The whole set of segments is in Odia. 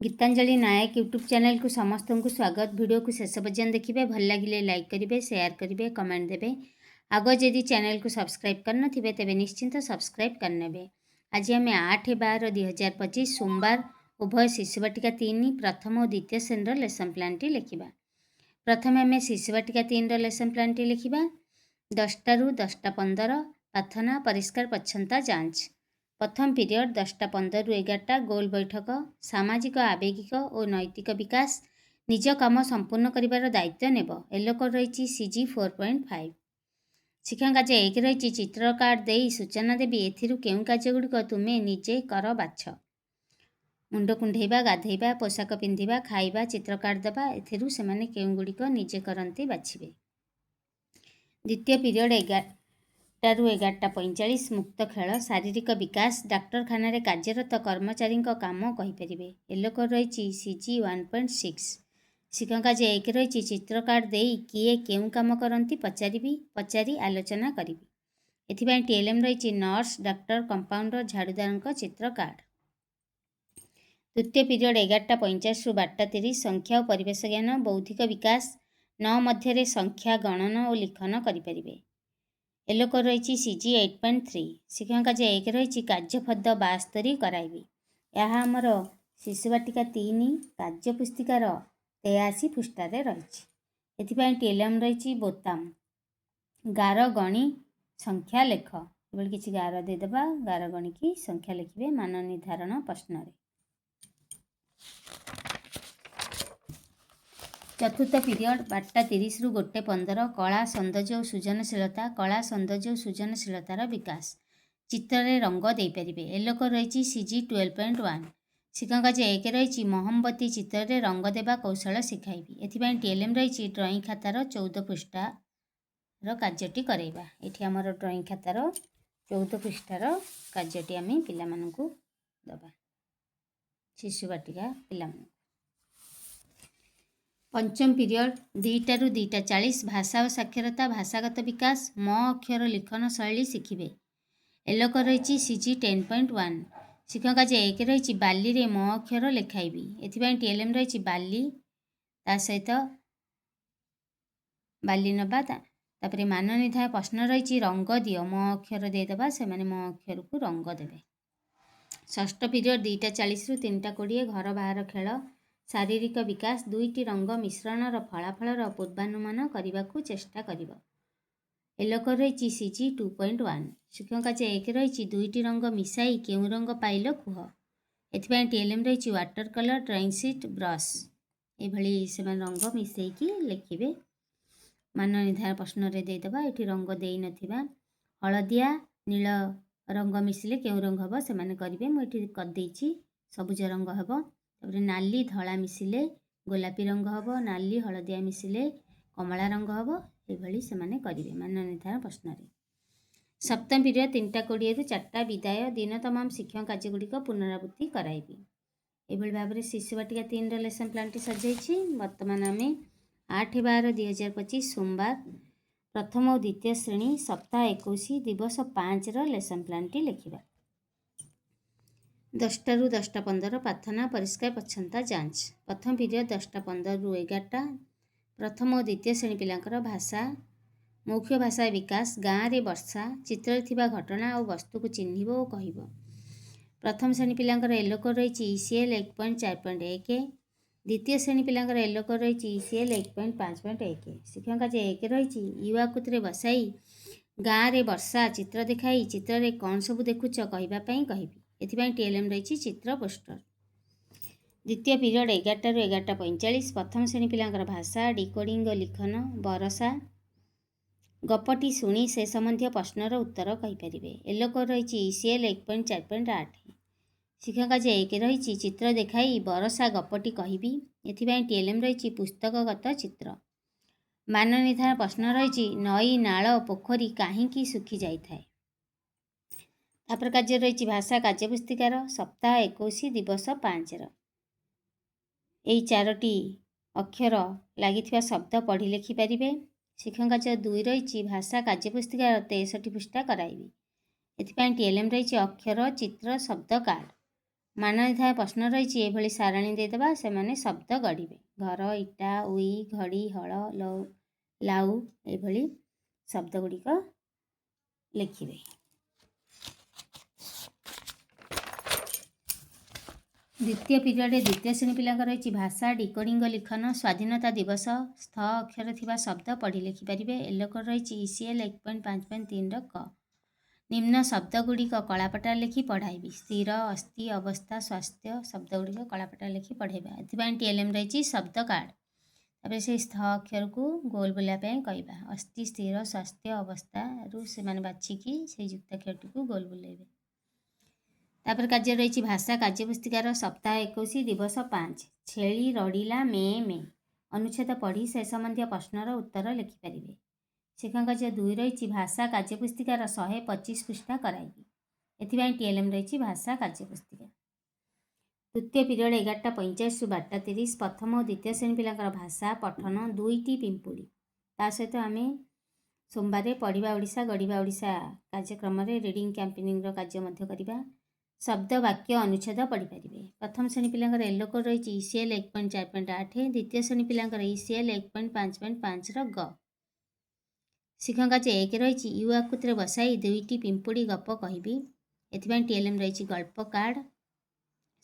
गीतांजलि नायक यूट्यूब चैनल को समस्त को स्वागत। वीडियो को शेष पर्यंत देखिए, भल लगे लाइक करेंगे, शेयर करेंगे, कमेंट देवे। आग जदि चैनल को सब्सक्राइब करन तेज निश्चिंत सब्सक्राइब करने। आज आम 8/12/2025 सोमवार उभय शिशुवाटिका 3 प्रथम और द्वितीय श्रेणी लेसन प्लान टी लिखा। प्रथम आम शिशुवाटिका 3 लेसन प्लान टी लिखा। 10टा ରୁ 10ଟା 15 प्रार्थना परिष्कार परिच्छन्नता जांच। प्रथम पीरियड 10टा 15 ରୁ 11ଟା गोल बैठक। सामाजिक आवेगिक और नैतिक विकास निज काम संपूर्ण कर दायित्व नेब। येलो कोड रही CG 4.5। शिक्षण कार्य 1 रही चित्र कार्ड दे सूचना देवी एथिरु केउ कार्यगुड़िक तुमे निजे कर बाछ। मुंड कुंडेबा, गाधेबा, पोशाक पिंधिबा, खाइबा, चित्र कार्ड देवा एथिरु सेमाने केउ गुड़िक निजे करंती बाछिबे। द्वितीय पीरियड 11टा ରୁ 11ଟା 45 मुक्त खेल। शारीरिक विकास डाक्तरखाना कार्यरत कर्मचारी काम कहींपर। येलो कोड रही CG 1.6। शिक्षण कार्य 1 रही चित्र कार्ड दे किए केउ काम करती पचारि आलोचना करी। एथिपाई TLM रही नर्स, डाक्टर, कंपाउंडर, झाड़ूदार चित्र कार्ड। तृतीय पीरियड 11टा 50 ରୁ 12ଟା 30 संख्या और परिवेश ज्ञान बौद्धिक विकास 9 मध्य संख्या गणन और लिखन करें। येलो कोड रही CG 8.3। शिक्षण कार्य 1 रही कार्यफद 72 कराइबी। यह आमर शिशुवाटिका 3 कार्यपुस्तिकार 83 पृष्ठारे रही। एथिपाई TLM रही बोताम गार गणी संख्या लेख। ये किसी गार देदेबा, गार गणी की संख्या लिखिए मान निर्धारण प्रश्न। चतुर्थ पीरियड 12टा 30 ରୁ 1ଟେ 15 कला सौंदर्य और सृजनशीलता। कला सौंदर्य और सृजनशीलतार विकास चित्र में रंग दे पारे। येलो कोड रही CG 12.1। शिक्षण कार्य 1 रही मोहम्बती चित्र में रंग देवा कौशल शिखाइबी। एथिपाई TLM रही ड्रॉइंग खातार 14 पृष्ठार कार्यटी कराइबा। एठी आमर ड्रॉइंग खातार 14 पृष्ठार कार्यटी आम पिलामानंकु दबा शिशुवाटिका पिलामानंकु। पंचम पीरियड 2टा ରୁ 2ଟା 40 भाषा और साक्षरता भाषागत विकास म अक्षर लिखन शैली शिखिबे। येलो कोड रही CG 10.1। शिक्षण कार्य 1 रही बाली रे म अक्षर लेखाइबी। एथिपाई TLM रही बाली ता सहित बाली नबा तापरे मान निर्धारण प्रश्न रही रंग दियो म अक्षर देदेबा से माने म अक्षर को रंग देबे। षष्ठ पीरियड 2टा 40 ରୁ 3ଟା 20 घर बाहर खेल। शारीरिक विकास 2ଟି रंग मिश्रणर फलाफलर पूर्वानुमान करने को चेष्टा करिब। येलो कोड रही CG 2.1। शिक्षण कार्य 1 रही 2ଟି रंग मिसाई केउ रंग पाइल कुह। एथिपाई TLM रही water colour, drawing sheet, brush एभली से रंग मिसेकी लिखिबे। मान निर्धारण प्रश्न रे देदेबा। एठी रंग देई नथिबा हलदिया नील रंग मिसिले केउ रंग हबो से माने करिवे। मु एठी कर देइछि सबुज रंग हबो। तापरे नाली धला मिसिले गोलापी रंग हबो। नाली हलदिया मिसिले कमला रंग हबो। एभली से माने करिवे मान निर्धारण प्रश्न रे। सप्तम पीरियड 3टा 20 ରୁ 4ଟା विदाय दिन तमाम शिक्षण कार्य गुड़िक पुनरावृत्ति कराइबी। एभली भाव शिशुवाटिका 3 लेसन प्लान टी सजाइछि। वर्तमान आम 8/12/2025 सोमवार प्रथम और द्वितीय श्रेणी सप्ताह 21 दिवस 5 लेसन प्लान टी लिखा। 10ଟା ରୁ 10ଟା 15 प्रार्थना परिष्कार परिच्छन्नता जांच। प्रथम पीरियड 10ଟା 15 ରୁ 11ଟା प्रथम और द्वितीय श्रेणी पिलांकर भाषा मौखिक भाषा विकास गाँव रे वर्षा चित्र थिबा घटना और वस्तु को चिन्हिब और कहिब। प्रथम श्रेणी पिलांकर येलो कोड रही ECL 1.4.1। द्वितीय श्रेणी पिलांकर येलो कोड रही ECL 1.5.1। शिक्षण कार्य 1 रही यू आकृति बसाई गाँव रे वर्षा चित्र देखाई चित्र रे कौन सब देखुच कहवाई कहबी। एथिपाई TLM रही चित्र पोस्टर। द्वितीय पीरियड 11टा ରୁ 11ଟା 45 प्रथम श्रेणी पिलांकर भाषा डिकोडिंग लिखन बरसा गपटी शुणी से संबंधी प्रश्नर उत्तर कहीपर। येलो कोड रही ECL 1.4.8। शिक्षण कार्य 1 रही चित्र देखाई बरसा गपटी कहबी। एथिपाई TLM रही पुस्तकगत चित्र। मान निर्धारण प्रश्न रही नई नाल पोखरी कहीं सुखी जाए। तापर कार्य रही भाषा कार्यपुस्तिकार सप्ताह 21 दिवस 5 यही 4टी अक्षर लगी शब्द पढ़ी लिखिपारे। शिक्षण कार्य 2 रही भाषा कार्यपुस्तिकार 63 पृष्ठा कराइबी। एथिपाई TLM रही अक्षर चित्र शब्द कार्ड। ମାନନିଧା ପ୍ରଶ୍ନ ରହିଛି ଏଭଳି ସାରଣୀ ଦେଇଦେବା ସେମାନେ ଶବ୍ଦ ଗଢ଼ିବେ। ଘର, ଇଟା, ଉଇ, ଘଡ଼ି, ହଳ, ଲାଉ ଏଭଳି ଶବ୍ଦ ଗୁଡ଼ିକ ଲେଖିବେ। ଦ୍ୱିତୀୟ ପିରିୟଡ଼ରେ ଦ୍ୱିତୀୟ ଶ୍ରେଣୀ ପିଲାଙ୍କର ରହିଛି ଭାଷା ଡିକୋଡ଼ିଙ୍ଗ ଲିଖନ। ସ୍ୱାଧୀନତା ଦିବସ ସ୍ଥ ଅକ୍ଷର ଥିବା ଶବ୍ଦ ପଢ଼ି ଲେଖିପାରିବେ। ଏଲୋକର ରହିଛି ECL 1.5.3ର କ। ନିମ୍ନ ଶବ୍ଦଗୁଡ଼ିକ କଳାପଟାରେ ଲେଖି ପଢ଼ାଇବି। ସ୍ଥିର, ଅସ୍ଥି, ଅବସ୍ଥା, ସ୍ୱାସ୍ଥ୍ୟ ଶବ୍ଦଗୁଡ଼ିକ କଳାପଟାରେ ଲେଖି ପଢ଼ାଇବା। ଏଥିପାଇଁ TLM ରହିଛି ଶବ୍ଦ କାର୍ଡ଼। ତାପରେ ସେଇ ସ୍ଥ ଅକ୍ଷରକୁ ଗୋଲ ବୁଲିବା ପାଇଁ କହିବା। ଅସ୍ଥି, ସ୍ଥିର, ସ୍ୱାସ୍ଥ୍ୟ, ଅବସ୍ଥାରୁ ସେମାନେ ବାଛିକି ସେଇ ଯୁକ୍ତାକ୍ଷରଟିକୁ ଗୋଲ ବୁଲେଇବେ। ତାପରେ କାର୍ଯ୍ୟ ରହିଛି ଭାଷା କାର୍ଯ୍ୟପୁସ୍ତିକାର ସପ୍ତାହ 21 ଦିବସ 5 ଛେଳି ରଡ଼ିଲା ମେ ମେ। ଅନୁଚ୍ଛେଦ ପଢ଼ି ସେ ସମ୍ବନ୍ଧୀୟ ପ୍ରଶ୍ନର ଉତ୍ତର ଲେଖିପାରିବେ। ଶିକ୍ଷକ କାର୍ଯ୍ୟ 2 ରହିଛି ଭାଷା କାର୍ଯ୍ୟପୁସ୍ତିକାର 125 ପୃଷ୍ଠା କରାଇବି। ଏଥିପାଇଁ TLM ରହିଛି ଭାଷା କାର୍ଯ୍ୟପୁସ୍ତିକା। ତୃତୀୟ ପିରିୟଡ଼ 11:45ରୁ 12:30 ପ୍ରଥମ ଓ ଦ୍ୱିତୀୟ ଶ୍ରେଣୀ ପିଲାଙ୍କର ଭାଷା ପଠନ 2ଟି ପିମ୍ପୁଡ଼ି। ତା ସହିତ ଆମେ ସୋମବାରରେ ପଢ଼ିବା ଓଡ଼ିଶା ଗଢ଼ିବା ଓଡ଼ିଶା କାର୍ଯ୍ୟକ୍ରମରେ ରିଡ଼ିଂ କ୍ୟାମ୍ପେନିଂର କାର୍ଯ୍ୟ ମଧ୍ୟ କରିବା। ଶବ୍ଦ ବାକ୍ୟ ଅନୁଚ୍ଛେଦ ପଢ଼ିପାରିବେ। ପ୍ରଥମ ଶ୍ରେଣୀ ପିଲାଙ୍କର ଏଲୋ କୋଡ୍ ରହିଛି ECL 1.4.8, ଦ୍ୱିତୀୟ ଶ୍ରେଣୀ ପିଲାଙ୍କର ECL 1.5.5ର ଗ। ଶିକ୍ଷକ କାର୍ଯ୍ୟ 1 ରହିଛି ୟୁ ଆକୃତିରେ ବସାଇ 2ଟି ପିମ୍ପୁଡ଼ି ଗପ କହିବି। ଏଥିପାଇଁ TLM ରହିଛି ଗଳ୍ପ କାର୍ଡ଼।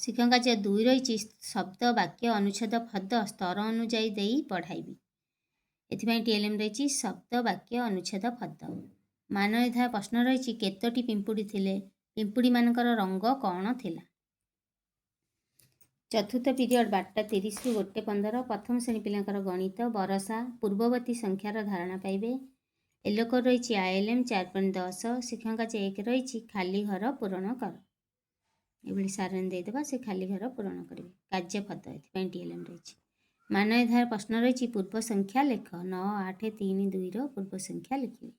ଶିକ୍ଷକ କାର୍ଯ୍ୟ 2 ରହିଛି ଶବ୍ଦ ବାକ୍ୟ ଅନୁଚ୍ଛେଦ ଫଦ ସ୍ତର ଅନୁଯାୟୀ ଦେଇ ପଢ଼ାଇବି। ଏଥିପାଇଁ TLM ରହିଛି ଶବ୍ଦ ବାକ୍ୟ ଅନୁଚ୍ଛେଦ ଫଦ। ମାନ ନିର୍ଦ୍ଧାରଣ ପ୍ରଶ୍ନ ରହିଛି କେତୋଟି ପିମ୍ପୁଡ଼ି ଥିଲେ, ପିମ୍ପୁଡ଼ିମାନଙ୍କର ରଙ୍ଗ କ'ଣ ଥିଲା। ଚତୁର୍ଥ ପିରିୟଡ଼ 12:30ରୁ 1:15 ପ୍ରଥମ ଶ୍ରେଣୀ ପିଲାଙ୍କର ଗଣିତ ବରଷା ପୂର୍ବବର୍ତ୍ତୀ ସଂଖ୍ୟାର ଧାରଣା ପାଇବେ। ଏଲୋ କୋଡ୍ ରହିଛି ILM 4.10। ଶିକ୍ଷକ କାର୍ଯ୍ୟ 1 ରହିଛି ଖାଲି ଘର ପୂରଣ କର। ଏଭଳି ସାରଣୀ ଦେଇଦେବା ସେ ଖାଲି ଘର ପୂରଣ କରିବେ। କାର୍ଯ୍ୟ ଫଦ ଏଥିପାଇଁ TLM ରହିଛି। ମାନ ନିର୍ଦ୍ଧାରଣ ପ୍ରଶ୍ନ ରହିଛି ପୂର୍ବ ସଂଖ୍ୟା ଲେଖ। 9, 8, 3, 2ର ପୂର୍ବ ସଂଖ୍ୟା ଲେଖିବେ।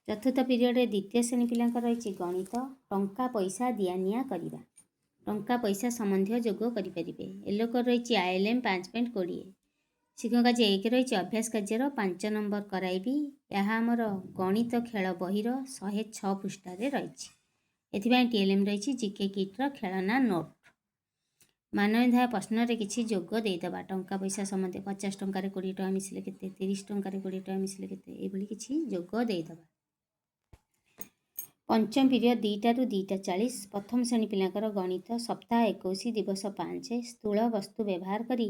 ଚତୁର୍ଥ ପିରିୟଡ଼ରେ ଦ୍ୱିତୀୟ ଶ୍ରେଣୀ ପିଲାଙ୍କର ରହିଛି ଗଣିତ ଟଙ୍କା ପଇସା ଦିଆନିଆ କରିବା। ଟଙ୍କା ପଇସା ସମ୍ବନ୍ଧୀୟ ଯୋଗ କରିପାରିବେ। ଏଲୋ କୋଡ୍ ରହିଛି ILM 5.20। ଶିକ୍ଷକ କାର୍ଯ୍ୟ 1 ରହିଛି ଅଭ୍ୟାସ କାର୍ଯ୍ୟର 5 ନମ୍ବର କରାଇବି। ଏହା ଆମର ଗଣିତ ଖେଳ ବହିର 106 ପୃଷ୍ଠାରେ ରହିଛି। ଏଥିପାଇଁ TLM ରହିଛି GK କିଟ୍ର ଖେଳନା ନୋଟ୍। ମାନ ନିର୍ଦ୍ଧାରଣ ପ୍ରଶ୍ନରେ କିଛି ଯୋଗ ଦେଇଦେବା। ଟଙ୍କା ପଇସା ସମ୍ବନ୍ଧୀୟ 50 ଟଙ୍କାରେ 20 ଟଙ୍କା ମିଶିଲେ କେତେ, 30 ଟଙ୍କାରେ 20 ଟଙ୍କା ମିଶିଲେ କେତେ, ଏଭଳି କିଛି ଯୋଗ ଦେଇଦେବା। ପଞ୍ଚମ ପିରିୟଡ଼ 2ଟାରୁ 2:40 ପ୍ରଥମ ଶ୍ରେଣୀ ପିଲାଙ୍କର ଗଣିତ ସପ୍ତାହ 21 ଦିବସ 5 ସ୍ଥୂଳ ବସ୍ତୁ ବ୍ୟବହାର କରି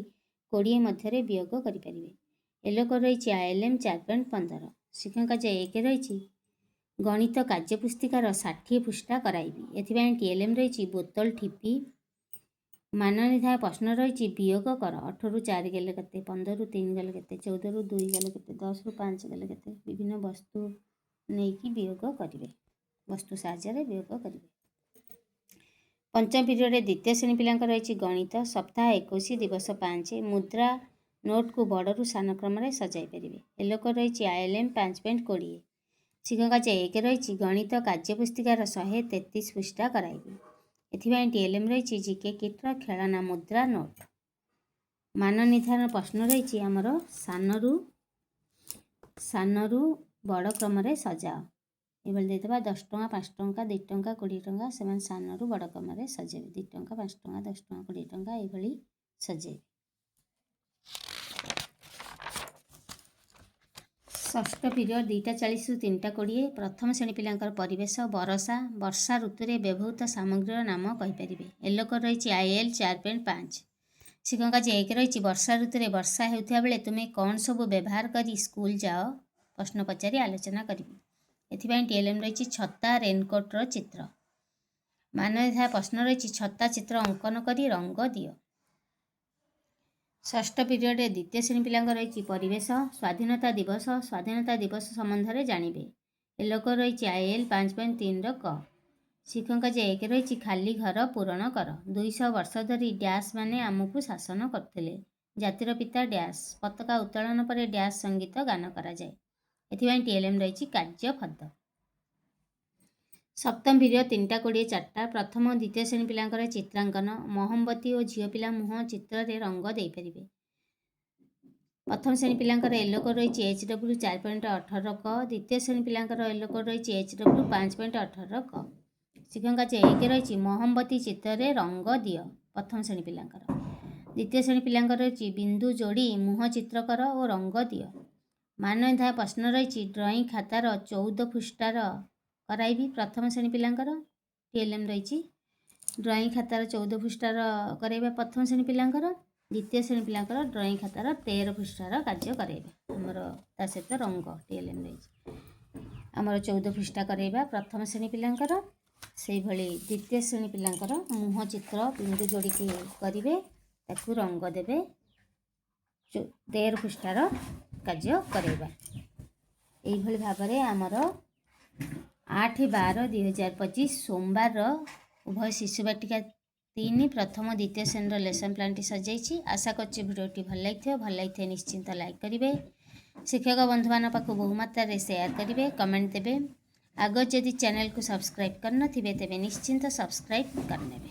20 ମଧ୍ୟରେ ବିୟୋଗ କରିପାରିବେ। ଏଲୋ କୋଡ୍ ରହିଛି ILM 4.15। ଶିକ୍ଷକ କାର୍ଯ୍ୟ 1 ରହିଛି ଗଣିତ କାର୍ଯ୍ୟପୁସ୍ତିକାର 60 ପୃଷ୍ଠା କରାଇବି। ଏଥିପାଇଁ TLM ରହିଛି ବୋତଲ ଠିପି। ମାନ ନିର୍ଦ୍ଧାରଣ ପ୍ରଶ୍ନ ରହିଛି ବିୟୋଗ କର। 8ରୁ 4 ଗଲେ କେତେ, 15ରୁ 3 ଗଲେ କେତେ, 14ରୁ 2 ଗଲେ କେତେ, 10ରୁ 5 ଗଲେ କେତେ, ବିଭିନ୍ନ ବସ୍ତୁ ନେଇକି ବିୟୋଗ କରିବେ। ବସ୍ତୁ ସାହାଯ୍ୟରେ ବିୟୋଗ କରିବେ। ପଞ୍ଚମ ପିରିୟଡ଼ରେ ଦ୍ୱିତୀୟ ଶ୍ରେଣୀ ପିଲାଙ୍କର ରହିଛି ଗଣିତ ସପ୍ତାହ 21 ଦିବସ 5 ମୁଦ୍ରା ନୋଟ୍କୁ ବଡ଼ରୁ ସାନ କ୍ରମରେ ସଜାଇ ପାରିବେ। ଏଲୋ କୋଡ୍ ରହିଛି ILM 5.20। ଶିକ୍ଷକ କାର୍ଯ୍ୟ 1 ରହିଛି ଗଣିତ କାର୍ଯ୍ୟପୁସ୍ତିକାର 133 ପୃଷ୍ଠା କରାଇବି। ଏଥିପାଇଁ TLM ରହିଛି GK କିଟ୍ର ଖେଳନା ମୁଦ୍ରା ନୋଟ୍। ମାନ ନିର୍ଦ୍ଧାରଣ ପ୍ରଶ୍ନ ରହିଛି ଆମର ସାନରୁ ବଡ଼ କ୍ରମରେ ସଜାଅ। ଏଭଳି ଦେଇଦେବା 10 ଟଙ୍କା 5 ଟଙ୍କା 2 ଟଙ୍କା 20 ଟଙ୍କା ସେମାନେ ସାନରୁ ବଡ଼ କ୍ରମରେ ସଜାଇବେ। 2 ଟଙ୍କା 5 ଟଙ୍କା 10 ଟଙ୍କା 20 ଟଙ୍କା ଏଭଳି ସଜାଇବେ। ଷଷ୍ଠ ପିରିୟଡ଼ 2:40ରୁ 3:20 ପ୍ରଥମ ଶ୍ରେଣୀ ପିଲାଙ୍କର ପରିବେଶ ବରଷା ବର୍ଷା ଋତୁରେ ବ୍ୟବହୃତ ସାମଗ୍ରୀର ନାମ କହିପାରିବେ। ଏଲୋ କୋଡ୍ ରହିଛି IL 4.5। ଶିକ୍ଷକ କାର୍ଯ୍ୟ 1 ରହିଛି ବର୍ଷା ଋତୁରେ ବର୍ଷା ହେଉଥିବା ବେଳେ ତୁମେ କ'ଣ ସବୁ ବ୍ୟବହାର କରି ସ୍କୁଲ ଯାଅ ପ୍ରଶ୍ନ ପଚାରି ଆଲୋଚନା କରିବି। ଏଥିପାଇଁ TLM ରହିଛି ଛତା ରେନକୋଟ୍ର ଚିତ୍ର। ମାନ ନିର୍ଦ୍ଧାରଣ ପ୍ରଶ୍ନ ରହିଛି ଛତା ଚିତ୍ର ଅଙ୍କନ କରି ରଙ୍ଗ ଦିଅ। ଷଷ୍ଠ ପିରିୟଡ଼ରେ ଦ୍ୱିତୀୟ ଶ୍ରେଣୀ ପିଲାଙ୍କ ରହିଛି ପରିବେଶ ସ୍ୱାଧୀନତା ଦିବସ ସମ୍ବନ୍ଧରେ ଜାଣିବେ। ଏଲୋ କୋଡ୍ ରହିଛି IL 5.3ର କ। ଶିକ୍ଷକ କାର୍ଯ୍ୟ 1 ରହିଛି ଖାଲି ଘର ପୂରଣ କର। 200 ବର୍ଷ ଧରି ଡ୍ୟାସ୍ ମାନେ ଆମକୁ ଶାସନ କରୁଥିଲେ। ଜାତିର ପିତା ଡ୍ୟାସ୍ ପତାକା ଉତ୍ତୋଳନ ପରେ ଡ୍ୟାସ୍ ସଙ୍ଗୀତ ଗାନ କରାଯାଏ। ଏଥିପାଇଁ TLM ରହିଛି କାର୍ଯ୍ୟ ଫଦ। ସପ୍ତମ ପିରିୟଡ଼ 3:20 4ଟା ପ୍ରଥମ ଓ ଦ୍ୱିତୀୟ ଶ୍ରେଣୀ ପିଲାଙ୍କର ଚିତ୍ରାଙ୍କନ ମହମବତୀ ଓ ଝିଅ ପିଲା ମୁହଁ ଚିତ୍ରରେ ରଙ୍ଗ ଦେଇପାରିବେ। ପ୍ରଥମ ଶ୍ରେଣୀ ପିଲାଙ୍କର ଏଲୋ କୋଡ୍ ରହିଛି HW 4.18ର କ। ଦ୍ୱିତୀୟ ଶ୍ରେଣୀ ପିଲାଙ୍କର ଏଲୋ କୋଡ୍ ରହିଛି HW 5.18ର କ। ଶିକ୍ଷକ କାର୍ଯ୍ୟ 1 ରହିଛି ମହମବତୀ ଚିତ୍ରରେ ରଙ୍ଗ ଦିଅ ପ୍ରଥମ ଶ୍ରେଣୀ ପିଲାଙ୍କର। ଦ୍ୱିତୀୟ ଶ୍ରେଣୀ ପିଲାଙ୍କର ରହିଛି ବିନ୍ଦୁ ଯୋଡ଼ି ମୁହଁ ଚିତ୍ର କର ଓ ରଙ୍ଗ ଦିଅ। ମାନ୍ୟତା ପ୍ରଶ୍ନ ରହିଛି ଡ୍ରଇଂ ଖାତାର 14 ପୃଷ୍ଠାର କରାଇବି ପ୍ରଥମ ଶ୍ରେଣୀ ପିଲାଙ୍କର। TLM ରହିଛି ଡ୍ରଇଂ ଖାତାର 14 ପୃଷ୍ଠାର କରାଇବା ପ୍ରଥମ ଶ୍ରେଣୀ ପିଲାଙ୍କର। ଦ୍ୱିତୀୟ ଶ୍ରେଣୀ ପିଲାଙ୍କର ଡ୍ରଇଂ ଖାତାର 13 ପୃଷ୍ଠାର କାର୍ଯ୍ୟ କରାଇବା ଆମର ତା ସହିତ ରଙ୍ଗ TLM ରହିଛି। ଆମର 14 ପୃଷ୍ଠା କରାଇବା ପ୍ରଥମ ଶ୍ରେଣୀ ପିଲାଙ୍କର। ସେଇଭଳି ଦ୍ୱିତୀୟ ଶ୍ରେଣୀ ପିଲାଙ୍କର ମୁହଁ ଚିତ୍ର ବିନ୍ଦୁ ଯୋଡ଼ିକି କରିବେ, ତାକୁ ରଙ୍ଗ ଦେବେ, 13 ପୃଷ୍ଠାର କାର୍ଯ୍ୟ କରାଇବା। এইଭଳି ଭାବରେ ଆମର 8/12/2025 ସୋମବାର ଉଭୟ ଶିଶୁ ବାଟିକା 3 ପ୍ରଥମ ଦ୍ୱିତୀୟ ଶ୍ରେଣୀର ଲେସନ୍ ପ୍ଲାନ୍ଟି ସଜାଇଛି। ଆଶା କରୁଛି ଭିଡ଼ିଓଟି ଭଲ ଲାଗିଥାଏ ନିଶ୍ଚିନ୍ତ ଲାଇକ୍ କରିବେ, ଶିକ୍ଷକ ବନ୍ଧୁମାନଙ୍କ ପାଖକୁ ବହୁମାତ୍ରାରେ ସେୟାର କରିବେ, କମେଣ୍ଟ ଦେବେ। ଆଗ ଯଦି ଚ୍ୟାନେଲକୁ ସବସ୍କ୍ରାଇବ୍ କରିନଥିବେ ତେବେ ନିଶ୍ଚିନ୍ତ ସବସ୍କ୍ରାଇବ୍ କରିନେବେ।